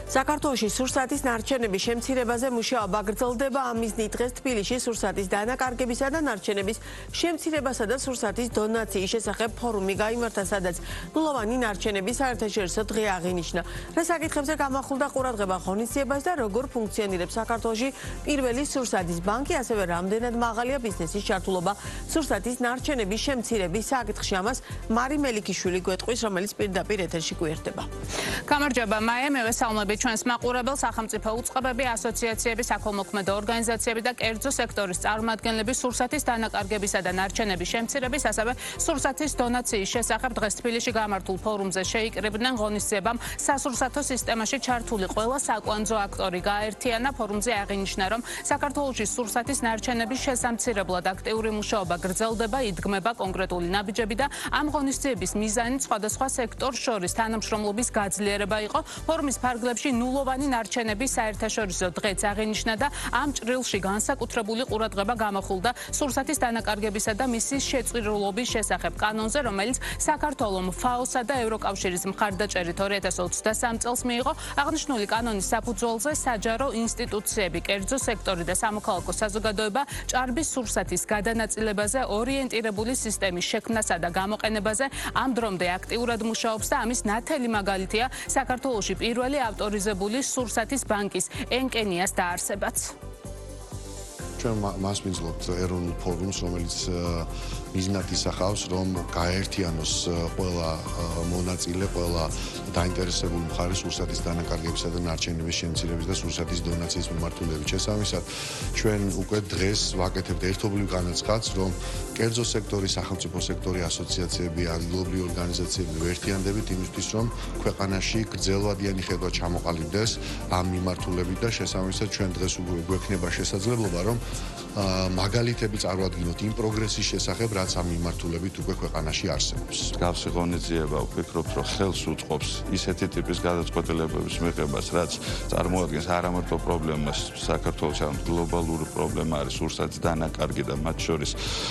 საქართველოში სურსათის ნარჩენების შემცირებაზე მუშაობა გრძელდება. ამ მიზნით დღეს თბილისში სურსათის დანაკარგებისა და ნარჩენების შემცირებასა და სურსათის დონაციის შესახებ ფორუმი გაიმართა, სადაც ნულოვანი ნარჩენების საერთაშორისო დღე აღინიშნა. რა საკითხებზე გამახვილდა ყურადღება ღონისძიებას და როგორ ფუნქციონირებს საქართველოში პირველი სურსათის ბანკი, ასევე რამდენად მაღალია ბიზნესის ჩართულობა სურსათის ნარჩენების შემცირების საკითხში. ამას მარი მელიქიშვილი გვეტყვის, რომელიც პირდაპირ ეთერში გვერდება. გამარჯობა, მაია, მევესალმებით ჩვენს მაყურებელს. სახელმწიფო უწყებები, ასოციაციები, საქველმოქმედო ორგანიზაციები და კერძო სექტორის წარმომადგენლები სურსათის დანაკარგებისა და ნარჩენების შემცირების, ასევე სურსათის დონაციის შესახებ დღეს თბილისში გამართულ ფორუმზე შეიკრიბნენ. ღონისძიებამ სასურსათო სისტემაში ჩართული ყველა საკვანძო აქტორი გააერთიანა. ფორუმზე აღინიშნა, რომ საქართველოში სურსათის ნარჩენების შესამცირებლად აქტიური მუშაობა გრძელდება, იდგმება კონკრეტული ნაბიჯები და ამ ღონისძიების მიზანი სხვადასხვა სექტორს შორის თანამშრომლობის გაძლიერება იყო. ფორუმის ფარგლებში ნულოვანი ნარჩენების საერთაშორისო დღეც აღინიშნა და ამ ჭრილში განსაკუთრებული ყურადღება გამახვილდა სურსათის დანაკარგებისა და მისი შეწირულობის შესახებ კანონზე, რომელიც საქართველოს FAO-სა და ევროკავშირის მხარდაჭერით 2023 წელს მიიღო. აღნიშნული კანონის საფუძველზე საჯარო ინსტიტუციები, კერძო სექტორი და სამოქალაქო საზოგადოება ჭარბის სურსათის გადანაწილებაზე ორიენტირებული სისტემის შექმნასა და გამოყენებაზე ამ დრომდე აქტიურად მუშაობს და ამის ნათელი მაგალითია საქართველოში პირველი ავტორიზებული სურსათის ბანკის ენკენიას დაარსებაც. ჩვენ მას ვიძლებთ ეროვნულ ფორუმს, რომელიც მიზნად ისახავს, რომ გააერთიანოს ყველა მონაწილე, ყველა დაინტერესებული მხარე სურსათის დანაკარგებისა და ნარჩენების შემცირების და სურსათის დონაციის მიმართულებით. შესაბამისად, ჩვენ უკვე დღეს ვაკეთებთ ერთობლივ განაცხადს, რომ კერძო სექტორი, სახელმწიფო სექტორი, ასოციაციები, ადგილობრივი ორგანიზაციები ვერთიანდებით იმისთვის, რომ ქვეყანაში გრძელვადიანი ხედვა ჩამოყალიბდეს ამ მიმართულებით და შესაბამისად ჩვენ დღეს გვექნება შესაძლებლობა, რომ მაგალითები წარვადგინოთ იმ პროგრესის შესახებ, რაც ამ მიმართულებით უკვე ქვეყანაში არსებობს. Გავსი ღონისძიება ვფიქრობთ, რომ ხელს უწყობს ისეთი ტიპის გადაწყვეტილებების მიღებას, რაც წარმოადგენს არამარტო პრობლემას საქართველოს, არამედ გლობალური პრობლემა არის სურსათის დანაკარგი და მათ შორის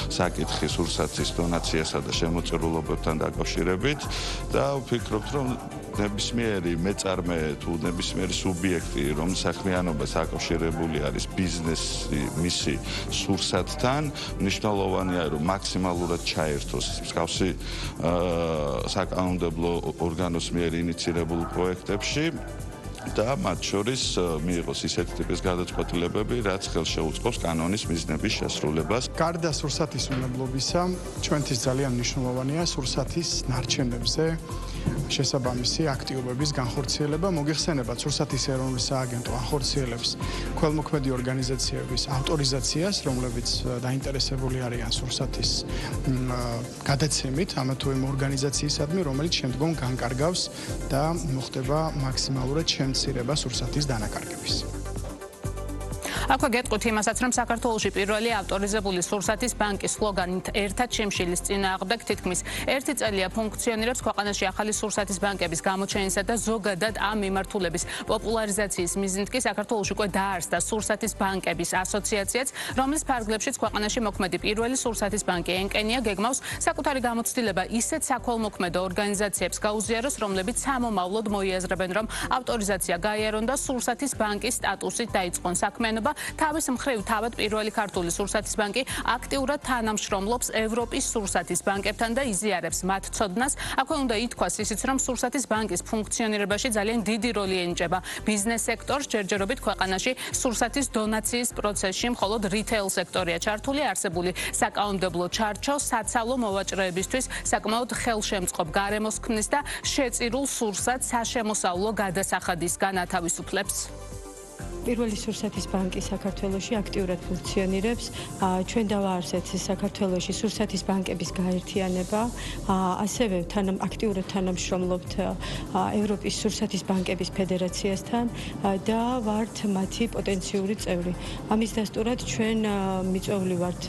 საკითხი სურსათის დონაციასა და შემოწირულობებთან დაკავშირებით და ვფიქრობთ, რომ ნებისმიერი მეწარმე თუ ნებისმიერი სუბიექტი, რომლის საქმიანობა საკავშირებული არის ბიზნესი მისი სურსათთან, მნიშვნელოვანია, რომ მაქსიმალურად ჩაერთოს მსგავსი საკანონმდებლო ორგანოს მიერ ინიციირებულ პროექტებში და მათ შორის მიიღოს ისეთი ტიპის გადაწყვეტილებები, რაც ხელს შეუწყობს კანონის მიზნების შესრულებას. გარდა სურსათის უნებლობისა, ჩვენთვის ძალიან მნიშვნელოვანია სურსათის ნარჩენებზე შესაბამისი აქტიობების განხორციელება. მოგეხსენებათ, სურსათის ეროვნული სააგენტო ახორციელებს ქველმოქმედი ორგანიზაციების ავტორიზაციას, რომლებიც დაინტერესებული არიან სურსათის გადაცემით ამა თუ იმ ორგანიზაციისადმი, რომელიც შემდგომ განკარგავს და მოხდება მაქსიმალურად შემცირება სურსათის დანაკარგების. აქვე გეტყვით იმასაც, რომ საქართველოში პირველი ავტორიზებული სურსათის ბანკის სლოგანით ერთად შემშილის წინააღმდეგ თითქმის 1 წელია ფუნქციონირებს. ქვეყანაში ახალი სურსათის ბანკების გამოჩენისა და ზოგადად ამ მიმართულების პოპულარიზაციის მიზნით კი საქართველოში უკვე დაარსდა სურსათის ბანკების ასოციაციაც, რომლის ფარგლებშიც ქვეყანაში მოქმედი პირველი სურსათის ბანკი ენკენია გეგმავს საკუთარი გამოცდილება ისეთ საქველმოქმედო ორგანიზაციებს გაუზიაროს, რომლებიც სამომავლოდ მოიაზრებენ, რომ ავტორიზაცია გაიარონ და სურსათის ბანკის სტატუსით დაიწყონ საქმიანობა. თავის მხრივ თავად პირველი ქართული სურსათის ბანკი აქტიურად თანამშრომლობს ევროპის სურსათის ბანკებთან და იზიარებს მათ ცოდნას. აქვე უნდა ითქვას ისიც, რომ სურსათის ბანკის ფუნქციონირებაში ძალიან დიდი როლი ენიჭება ბიზნეს სექტორს. ჯერჯერობით ქვეყანაში სურსათის დონაციის პროცესში მხოლოდ რითეილ სექტორია ჩართული. არსებული საკანონმდებლო ჩარჩო საცალო მოვაჭრეებისთვის საკმაოდ ხელშემწყობ გარემოს ქმნის და შეწირულ სურსათს საშემოსავლო გადასახადის განათავისუფლებს. პირველი სურსათის ბანკი საქართველოში აქტიურად ფუნქციონირებს. ჩვენ დავაარსეთ საქართველოში სურსათის ბანკების გაერთიანება, ასევე აქტიურად თანამშრომლობთ ევროპის სურსათის ბანკების ფედერაციასთან და ვართ მათი პოტენციური წევრი. ამის დასტურად ჩვენ მიწვეული ვართ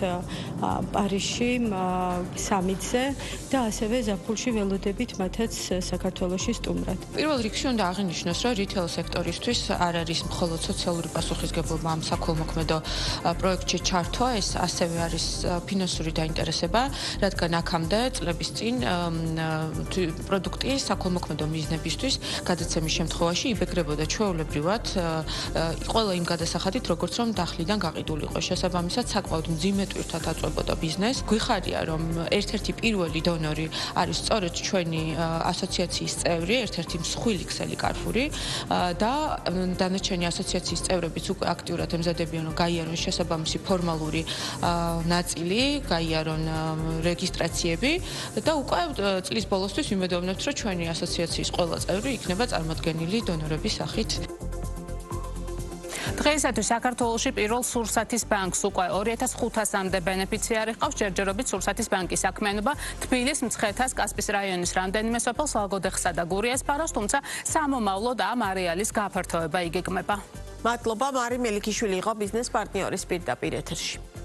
პარიზში სამიტზე და ასევე ზაფხულში ველოდებით მათაც საქართველოში სტუმრად. პირველ რიგში უნდა აღინიშნოს, რომ რითეილ სექტორისთვის არ არის მხოლოდ სოციალური პასუხისგებლობა ამ საქველმოქმედო პროექტში ჩართვა, ეს ასევე არის ფინანსური დაინტერესება, რადგან აქამდე წლების წინ პროდუქტი საქველმოქმედო მიზნებისთვის გადაცემის შემთხვევაში იბეგრებოდა ჩვეულებრივად ყველა იმ გადასახადით, როგორც რომ დახლიდან გაყიდული იყო. შესაბამისად, საკმაოდ მძიმე ტვირთად აწვებოდა ბიზნესს. გვიხარია, რომ ერთ-ერთი პირველი დონორი არის სწორედ ჩვენი ასოციაციის წევრი, ერთ-ერთი მსხვილი ქსელი Carrefour-ი და დანარჩენი ასოციაციის წევრებიც უკვე აქტიურად ემზადებიან, რომ გაიარონ შესაბამისი ფორმალური ნაწილი, გაიარონ რეგისტრაციები და უკვე წლის ბოლოსთვის ვიმედოვნებთ, რომ ჩვენი ასოციაციის ყველა წევრი იქნება წარმოდგენილი დონორების სახით. დღეისათვის საქართველოში პირველ სურსათის ბანკს უკვე 2500-მდე ბენეფიციარი ყავს. ჯერჯერობით სურსათის ბანკის საქმიანობა თბილის, მცხეთას, კასპიის რაიონის რამდენიმე სოფელს, ლაგოდეხსა და გურიას ფარავს, თუმცა სამომავლოდ ამ არეალის გაფართოება იგეგმება. მადლობა, მარი მელიქიშვილი იყო ბიზნეს პარტნიორის პირდაპირ ეთერში.